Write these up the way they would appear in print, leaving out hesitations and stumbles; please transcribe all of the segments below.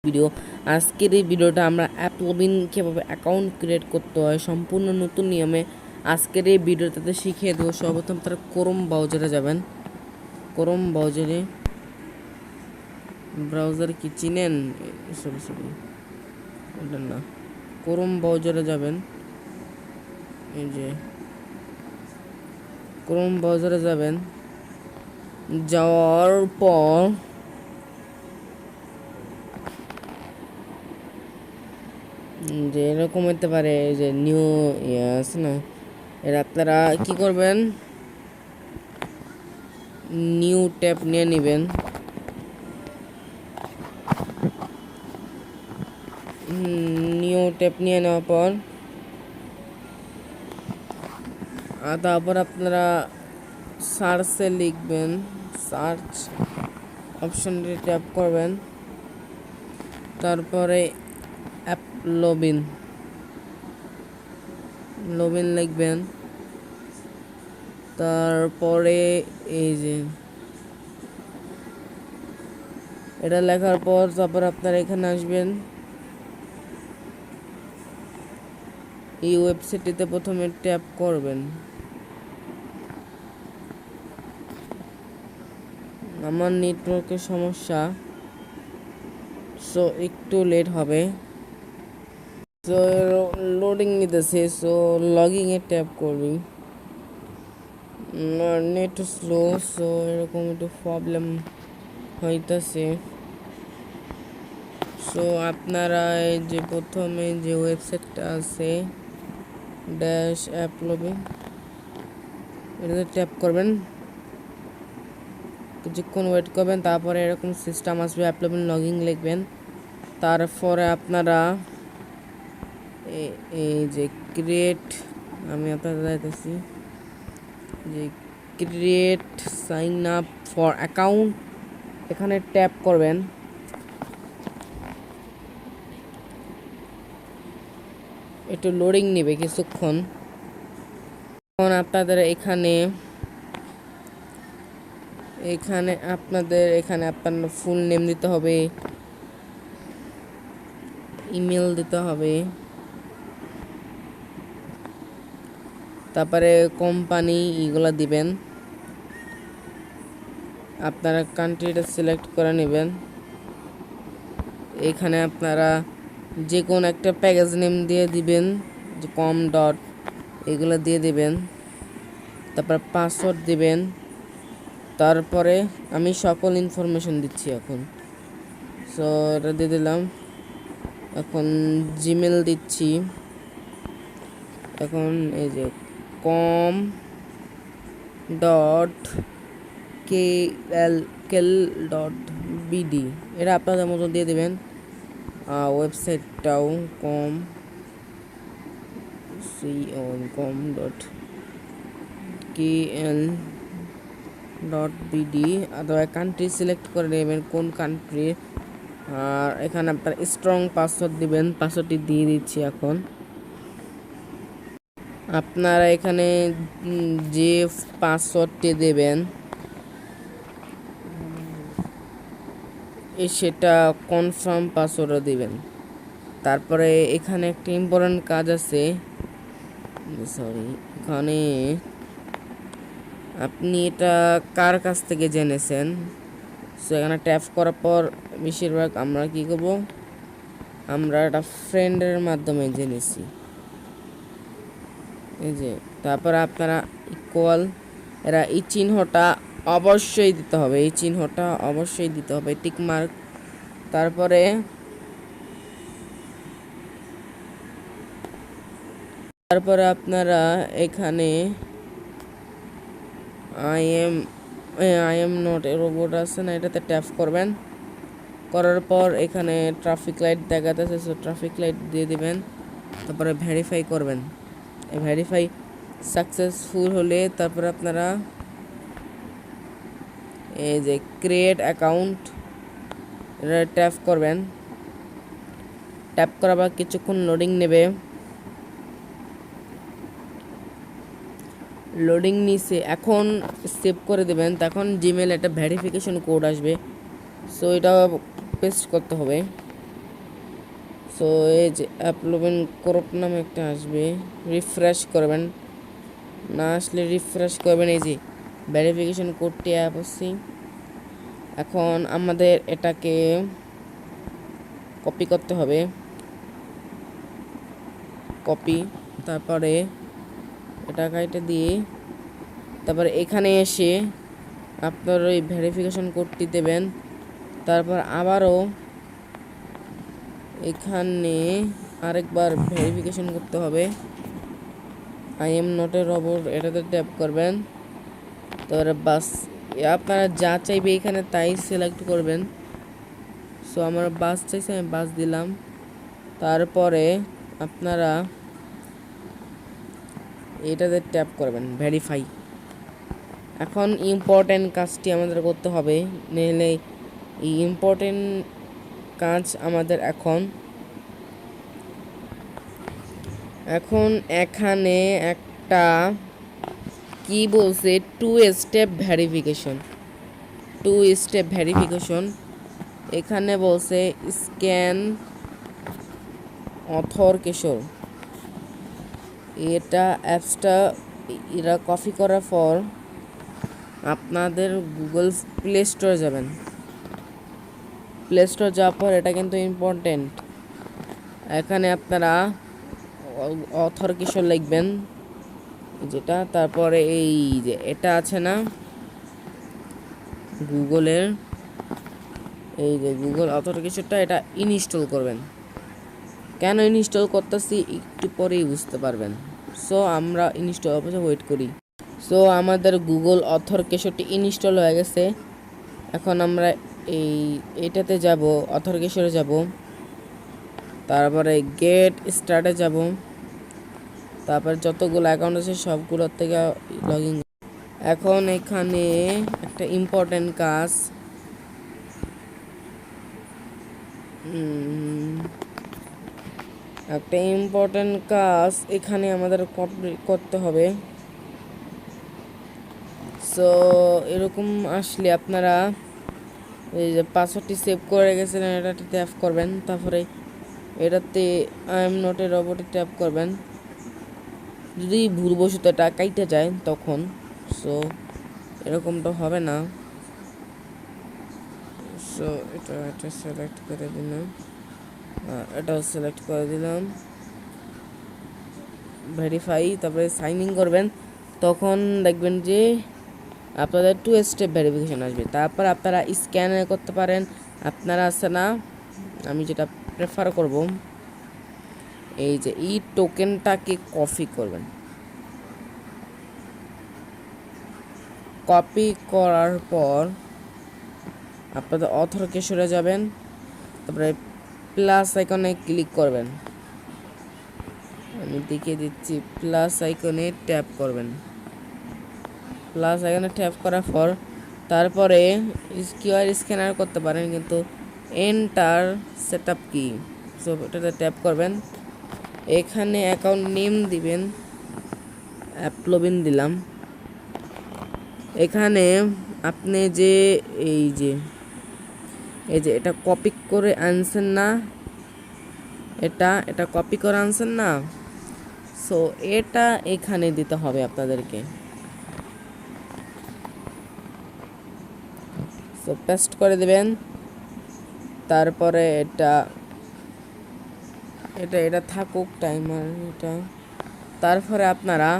Video. আজকের এই ভিডিওটা আমরা অ্যাপলবিন কীভাবে অ্যাকাউন্ট ক্রিয়েট করতে হয় সম্পূর্ণ নতুন নিয়মে আজকের এই ভিডিওটাতে শিখিয়ে দেবো। সর্বপ্রথম তারা ক্রোম ব্রাউজারে যাবেন। ক্রোম ব্রাউজার কি চিনেন? সরি ওটা না, ক্রোম ব্রাউজারে যাবেন। এই যে ক্রোম ব্রাউজারে যাবেন, যাওয়ার পর যে এরকম হতে পারে যে নিউ আছে না, এর আপনারা কি করবেন, নিউ ট্যাব নিয়ে নেবেন। নিউ ট্যাব নিয়ে নেওয়ার পর তারপর আপনারা সার্চে লিখবেন, সার্চ অপশনটি ট্যাপ করবেন, তারপরে অ্যাপলবিন লিখবেন। তারপরে এই যে এটা লেখার পর তারপর আপনারা এখানে আসবেন। এই ওয়েবসাইটটিতে প্রথমে ট্যাপ করবেন। আমার নেটওয়ার্কের সমস্যা, সো একটু লেট হবে। সো লোডিং নিতেছে, সো লগিং এ ট্যাপ করবি। নেট স্লো, সো এরকম একটু প্রবলেম হইতেছে। সো আপনারা এই যে প্রথমে যে ওয়েবসাইটটা আছে ড্যাশ অ্যাপলবিন, এটাতে ট্যাপ করবেন, কিছুক্ষণ ওয়েট করবেন। তারপরে এরকম সিস্টেম আসবে, অ্যাপলবিন লগিং লিখবেন। তারপরে আপনারা এই যে ক্রিয়েট, আমি আপনাদের যাইতেছি যে create sign up for account, এখানে ট্যাপ করবেন। একটু লোডিং নেবে কিছুক্ষণ। এখন আপনাদের এখানে আপনার ফুল নেম দিতে হবে, ইমেল দিতে হবে, তারপরে কোম্পানি এগুলো দিবেন। আপনারা কান্ট্রিটা সিলেক্ট করে নেবেন। এখানে আপনারা যে কোনো একটা প্যাকেজ নেম দিয়ে দিবেন, যে কম ডট এগুলো দিয়ে দিবেন। তারপর পাসওয়ার্ড দিবেন। তারপরে আমি সকল ইনফরমেশন দিচ্ছি এখন, সো এটা দিয়ে দিলাম। এখন জিমেল দিচ্ছি। এখন এই যে com dot KL dot BD, এটা আপনাদের মতো দিয়ে দেবেন। ওয়েবসাইটটাও com dot KL dot BD, অথবা কান্ট্রি সিলেক্ট করে নেবেন কোন কান্ট্রি। আর এখানে আপনার স্ট্রং পাসওয়ার্ড দিবেন, পাসওয়ার্ডটি দিয়ে দিচ্ছি। এখন আপনারা এখানে যে পাসওয়ার্ডটি দেবেন সেটা কনফার্ম পাসওয়ার্ডও দিবেন। তারপরে এখানে একটা ইম্পর্টেন্ট কাজ আছে, এখানে আপনি এটা কার কাছ থেকে জেনেছেন, সো এখানে ট্যাপ করার পর বেশিরভাগ আমরা কি করব, আমরা একটা ফ্রেন্ডের মাধ্যমে জেনেছি। এই যে তারপর আপনারা ইকুয়াল, এই চিহ্নটা অবশ্যই দিতে হবে, টিক মার্ক। তারপরে আপনারা এখানে I am not a robot আছে না, এটাতে ট্যাপ করবেন। করার পর এখানে ট্রাফিক লাইট দেখাতেছে, সো ট্রাফিক লাইট দিয়ে দিবেন। তারপরে ভেরিফাই করবেন। ভেরিফাই সাকসেসফুল হলে তারপরে আপনারা এই যে ক্রিয়েট অ্যাকাউন্ট, এটা ট্যাপ করবেন। ট্যাপ করার পর কিছুক্ষণ লোডিং নেবে। লোডিং নিছে, এখন সেভ করে দেবেন। তখন জিমেল একটা ভেরিফিকেশন কোড আসবে, সো এটা পেস্ট করতে হবে। সো এই যে অ্যাপলোভিন ক্রপ নামে একটা আসবে, রিফ্রেশ করবেন, না আসলে রিফ্রেশ করবেন। এই যে ভেরিফিকেশন কোডটি অ্যাপ আসছি। এখন আমাদের এটাকে কপি করতে হবে, কপি, তারপরে এটা কাইটে দিয়ে তারপরে এখানে এসে আপনার ওই ভেরিফিকেশন কোডটি দেবেন। তারপর আবারও এখানে আরেকবার ভেরিফিকেশন করতে হবে, I am not a robot, এটাতে ট্যাপ করবেন। তারপরে বাস, আপনারা যা চাইবে এখানে তাই সিলেক্ট করবেন। সো আমার বাস চাইছে, আমি বাস দিলাম। তারপরে আপনারা এটাতে ট্যাপ করবেন, ভেরিফাই। এখন ইম্পর্টেন্ট কাজটি আমাদের করতে হবে, নইলে এই ইম্পর্টেন্ট কাজ আমাদের এখন এখানে একটা কি বলছে, টু স্টেপ ভেরিফিকেশন। এখানে বলছে স্ক্যান ঐথর-কেশর, এটা অ্যাপসটা এরা কপি করার পর আপনাদের গুগল প্লে স্টোরে যাবেন। প্লে স্টোর যাওয়ার পর এটা কিন্তু ইম্পর্টেন্ট, এখানে আপনারা ঐথর-কেশর লিখবেন যেটা, তারপরে এই যে এটা আছে না গুগলের, এই যে গুগল ঐথর-কেশরটা, এটা ইনস্টল করবেন। কেন ইনস্টল করতেছি একটু পরেই বুঝতে পারবেন। সো আমরা ইনস্টল অবশ্যই ওয়েট করি। সো আমাদের গুগল ঐথর-কেশরটি ইনস্টল হয়ে গেছে। এখন আমরা এইটাতে যাব, ঐথর-কেশরে যাব, তারপরে গেট স্টার্টে যাব, তারপর যতগুলো অ্যাকাউন্ট আছে সবগুলোর থেকে লগ ইন। এখন এখানে একটা ইম্পর্টেন্ট কাজ, এখানে আমাদের করতে হবে। সো এরকম আসলে আপনারা এই যে পাসওয়ার্ডটি সেভ করে গেছিলেন এটাতে ট্যাপ করবেন, তারপরে এটাতে আই এম নট এ রোবটে ট্যাপ করবেন। যদি ভুলবশত এটা কাইটে যায় তখন, সো এরকমটা হবে না। সো এটা সিলেক্ট করে দিলাম, এটাও সিলেক্ট করে দিলাম, ভেরিফাই, তারপরে সাইন ইন করবেন। তখন দেখবেন যে আপনাদের টু স্টেপ ভেরিফিকেশন আসবে। তারপর আপনারা স্ক্যানে করতে পারেন, আপনারা আছে না, আমি যেটা প্রেফার করব, এই যে এই টোকেনটাকে কপি করবেন। কপি করার পর আপনাদের ঐথর-কেশরে যাবেন, তারপরে প্লাস আইকনে ক্লিক করবেন, আমি দেখিয়ে দিচ্ছি, প্লাস আইকনে ট্যাপ করবেন। প্লাস আইকনে ট্যাপ করার পর তারপরে কিউআর স্ক্যানার করতে পারেন, কিন্তু এন্টার সেটআপ কি, সো এটাতে ট্যাপ করবেন। এখানে অ্যাকাউন্ট নেম দিবেন, অ্যাপলোভিন দিলাম। এখানে আপনি যে এই যে এটা কপি করে আনছেন না, এটা কপি করে আনছেন না, সো এটা এখানে দিতে হবে আপনাদেরকে। সো পেস্ট করে দিবেন, তারপরে এটা থাকুক টাইমার এটা। তারপরে আপনারা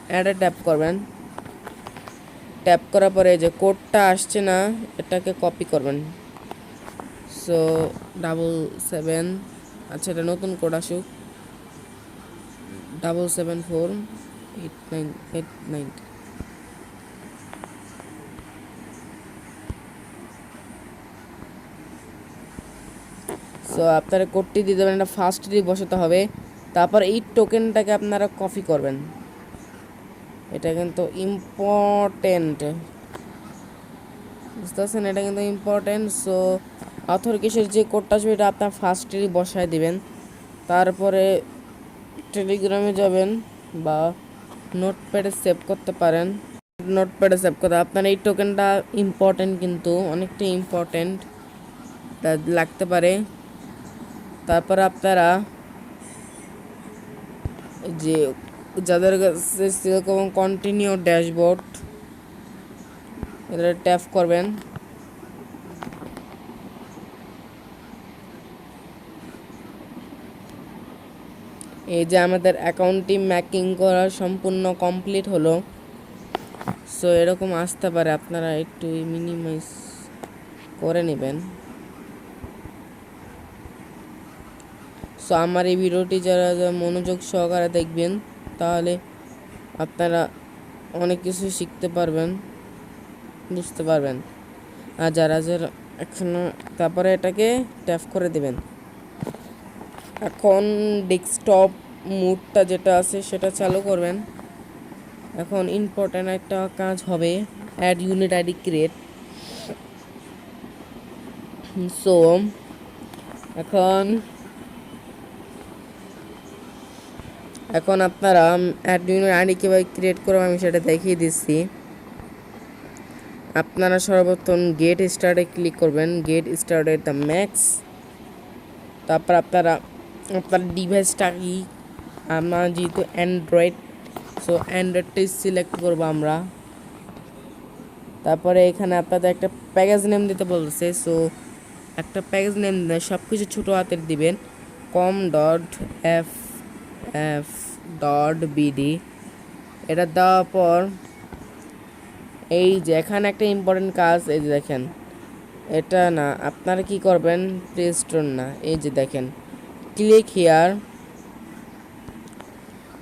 অ্যাডে ট্যাপ করবেন। ট্যাপ করার পরে যে কোডটা আসছে না এটাকে কপি করবেন। সো 77, আচ্ছা এটা নতুন কোড আসুক, 77489898। সো আপনারা কোডটি দিয়ে দেবেন, এটা ফার্স্টলি বসাতে হবে। তারপর এই টোকেনটাকে আপনারা কপি করবেন, এটা কিন্তু ইম্পর্টেন্ট, বুঝতে পারছেন, এটা কিন্তু ইম্পর্টেন্ট। সো ঐথর-কেশর যে কোডটা আসবে এটা আপনার ফার্স্টলি বসায় দিবেন। তারপরে টেলিগ্রামে যাবেন বা নোটপ্যাডে সেভ করতে পারেন। নোটপ্যাডে সেভ করতে। আপনার এই টোকেনটা ইম্পর্টেন্ট, কিন্তু অনেকটা ইম্পর্টেন্ট লাগতে পারে। তারপর আপনারা যে যাদের কাছে সেরকম কন্টিনিউ ড্যাশবোর্ড, এটা ট্যাপ করবেন। এই যে আমাদের অ্যাকাউন্টটি ম্যাকিং করা সম্পূর্ণ কমপ্লিট হলো। সো এরকম আসতে পারে, আপনারা একটু মিনিমাইজ করে নেবেন। সো আমার এই ভিডিওটি যারা মনোযোগ সহকারে দেখবেন, তাহলে আপনারা অনেক কিছু শিখতে পারবেন, বুঝতে পারবেন। আর যারা যারা এখনো, তারপরে এটাকে ট্যাপ করে দেবেন। এখন ডেস্কটপ মুডটা যেটা আছে সেটা চালু করবেন। এখন ইম্পর্টেন্ট একটা কাজ হবে, ad unit ID create. So এখন আপনারা অ্যাড ইউনিট আইডি কীভাবে ক্রিয়েট করবো আমি সেটা দেখিয়ে দিচ্ছি। আপনারা সর্বপ্রথম গেট স্টার্টে ক্লিক করবেন, গেট স্টার্টেড দ্য ম্যাক্স। তারপর আপনারা আপনার ডিভাইসটা কি, আমার যেহেতু অ্যান্ড্রয়েড, সো অ্যান্ড্রয়েডটাই সিলেক্ট করবো আমরা। তারপরে এখানে আপনাদের একটা প্যাকেজ নেম দিতে বলছে। সো একটা প্যাকেজ নেম সব কিছু ছোটো হাতের দিবেন, com.ff.bd। এটা দেওয়ার পর এই যে এখানে একটা ইম্পর্টেন্ট কাজ, এই যে দেখেন, এটা না আপনারা কি করবেন, প্লে স্টোর না, এই যে দেখেন ক্লিক হিয়ার,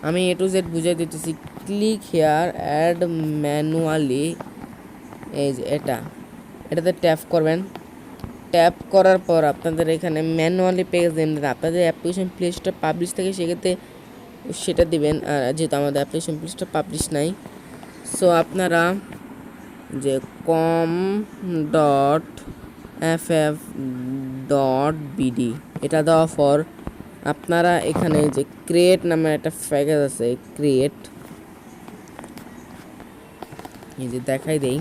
আমি A to Z বুঝিয়ে দিতেছি। ক্লিক হিয়ার অ্যাড ম্যানুয়ালি, এই যে এটাতে ট্যাপ করবেন। ট্যাপ করার পর আপনাদের এখানে ম্যানুয়ালি পেজ নেম দেবেন। আপনাদের অ্যাপ্লিকেশন প্লে স্টোর পাবলিশ থেকে সেক্ষেত্রে সেটা দিবেন, আর যেহেতু আমাদের অ্যাপ্লিকেশন প্লে স্টোর পাবলিশ নাই, সো আপনারা যে com.ff.bd এটা দেওয়ার পর আপনারা এখানে যে ক্রিয়েট নামে একটা প্যাকেজ আছে, ক্রিয়েট, এই যে দেখাই দেই,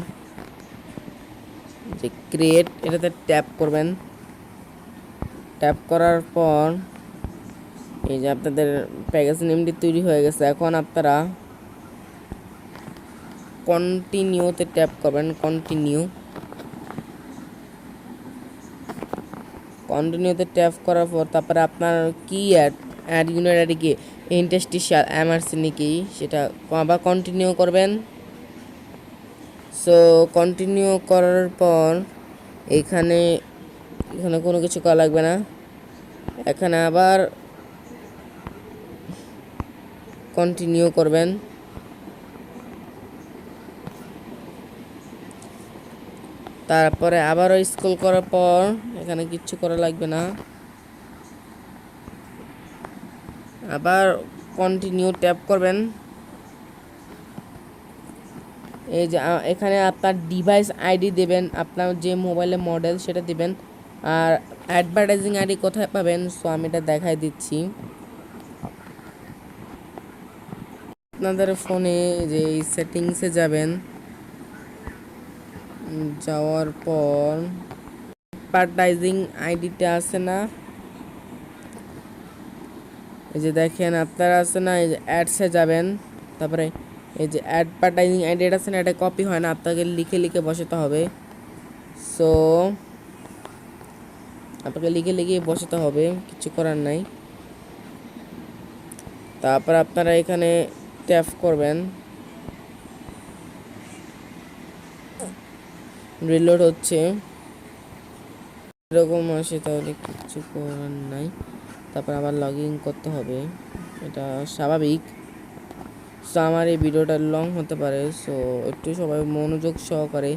যে ক্রিয়েট এটাতে ট্যাপ করবেন। ট্যাপ করার পর এই যে আপনাদের প্যাকেজ নেমটি তৈরি হয়ে গেছে। এখন আপনারা কন্টিনিউতে ট্যাপ করবেন, কন্টিনিউতে ট্যাপ করার পর তারপরে আপনার কি অ্যাড ইউনিট আইডি কি ইন্টারস্টিশিয়াল এমার্সি নাকি সেটা আবার কন্টিনিউ করবেন। সো কন্টিনিউ করার পর এখানে কোনো কিছু করা লাগবে না, এখানে আবার কন্টিনিউ করবেন। তারপরে আবারও স্ক্রল করার পর এখানে কিচ্ছু করা লাগবে না, আবার কন্টিনিউ ট্যাপ করবেন। এই যে এখানে আপনার ডিভাইস আইডি দেবেন, আপনার যে মোবাইলের মডেল সেটা দিবেন। আর অ্যাডভার্টাইজিং আইডি কোথায় পাবেন, সো আমি এটা দেখাই দিচ্ছি। আপনাদের ফোনে যে সেটিংসে যাবেন, যাওয়ার পর অ্যাডভার্টাইজিং আইডিটা আছে না, এই যে দেখেন আপনারা আছে না, এই যে অ্যাডসে যাবেন। তারপরে এই যে অ্যাডভার্টাইজিং আইডিটা আছে না, এটা কপি হয় না, আপনাকে লিখে লিখে বসাতে হবে। সো আপনাকে লিখে লিখে বসাতে হবে, কিছু করার নাই। তারপর আপনারা এখানে ট্যাপ করবেন, রিলোড হচ্ছে, এরকম আসে তাহলে কিছু করার নাই। তারপর আবার লগ ইন করতে হবে, এটা স্বাভাবিক। সো আমার এই ভিডিওটা লং হতে পারে, সো একটু সবাই মনোযোগ সহকারে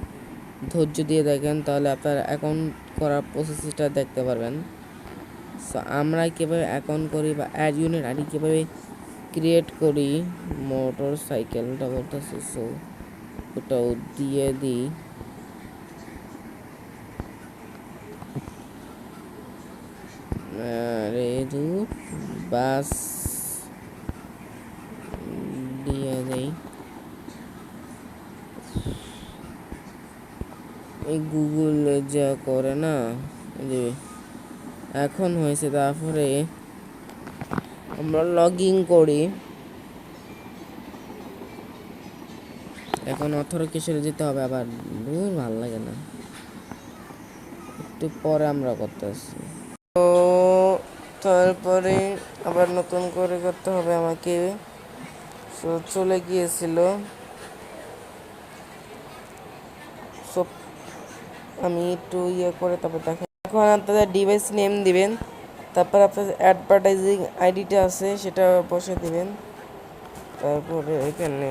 ধৈর্য দিয়ে দেখেন, তাহলে আপনার অ্যাকাউন্ট করার প্রসেসটা দেখতে পারবেন। সো আমরা কীভাবে অ্যাকাউন্ট করি বা অ্যাড ইউনিট আইডি কীভাবে ক্রিয়েট করি, মোটর সাইকেলটা বলতেছে, সো ওটাও দিয়ে দিই। বাস দিয়ে দেই। এই গুগল যা করে না, যে এখন হয়েছে। তারপরে আমরা লগ ইন করি। এখন অথেন্টিকেশনে যেতে হবে আবার, দূর ভালো লাগে না, একটু পরে আমরা করতেছি। তো তারপরে আবার নতুন করে করতে হবে আমাকে। সো চলে গিয়েছিল সব, আমি একটু করে তারপর দেখা। এখন আপনাদের ডিভাইস নেম দিবেন, তারপর আপনাদের অ্যাডভার্টাইজিং আইডিটা আছে সেটা বসে দিবেন। তারপরে এখানে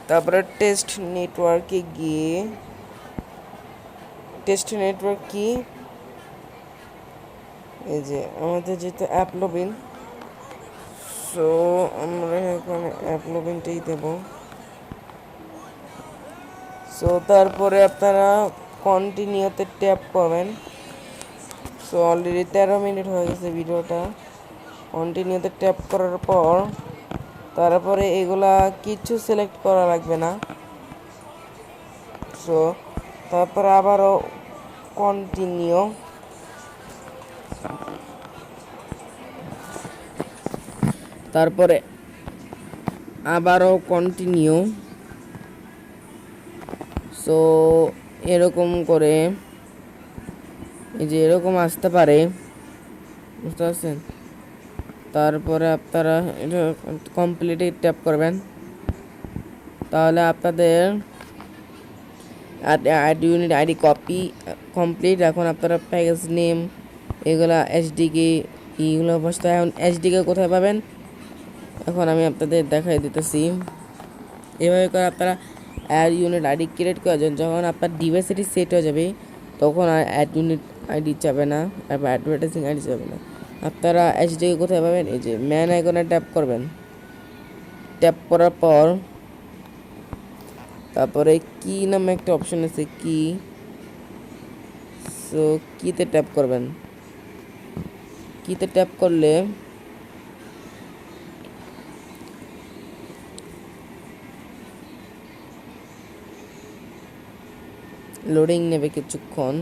তারপরে টেস্ট নেটওয়ার্কে গিয়ে, টেস্ট নেটওয়ার্ক কি, এই যে আমাদের যেহেতু অ্যাপলোবিন, সো আমরা এখানে অ্যাপলোবিনটাই দেব। সো তারপরে আপনারা কন্টিনিউতে ট্যাপ করবেন। সো অলরেডি 13 মিনিট হয়ে গেছে ভিডিওটা। কন্টিনিউতে ট্যাপ করার পর তারপরে এগুলা কিছু সিলেক্ট করা লাগবে না। সো তারপরে আবারও কন্টিনিউ, তারপরে আবারও কন্টিনিউ। সো এরকম করে, এই যে এরকম আসতে পারে, বুঝতে পারছেন। তারপরে আপনারা এটা কমপ্লিটে ট্যাপ করবেন, তাহলে আপনাদের ad unit ID copy complete. এখন আপনারা প্যাকেজ নেম এগুলা এসডিকে এইগুলো বসতে। এখন এসডিকে কোথায় পাবেন এখন আমি আপনাদের দেখাই দিতেছি। এভাবে করে আপনারা অ্যাড ইউনিট আইডি ক্রিয়েট করেছেন। যখন আপনার ডিভাইস এটি সেট হয়ে যাবে তখন আর অ্যাড ইউনিট আইডি যাবে না, তারপর অ্যাডভার্টাইজিং আইডি যাবে না। আপনারা এসডিকে কোথায় পাবেন, এই যে ম্যান আইকনে ট্যাপ করবেন। ট্যাপ করার পর তারপরে কি নামে একটা অপশন আছে, কি, সো কিতে ট্যাপ করবেন। কিতে ট্যাপ করলে লোডিং নেবে কিছুক্ষণ।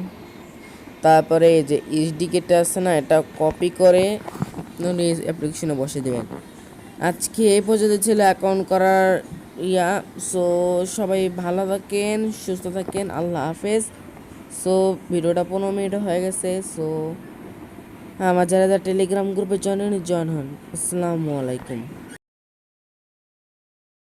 তারপরে এই যে এসডিকেটা আছে না, এটা কপি করে অ্যাপ্লিকেশনে বসে দেবেন। আজকে এই পর্যন্ত ছিল অ্যাকাউন্ট করার সো সবাই ভালো থাকেন, সুস্থ থাকেন, আল্লাহ হাফেজ। সো ভিডিওটা 15 মিনিট হয়ে গেছে। সো আমার যারা টেলিগ্রাম গ্রুপে জয়েন হন। আসসালামু আলাইকুম।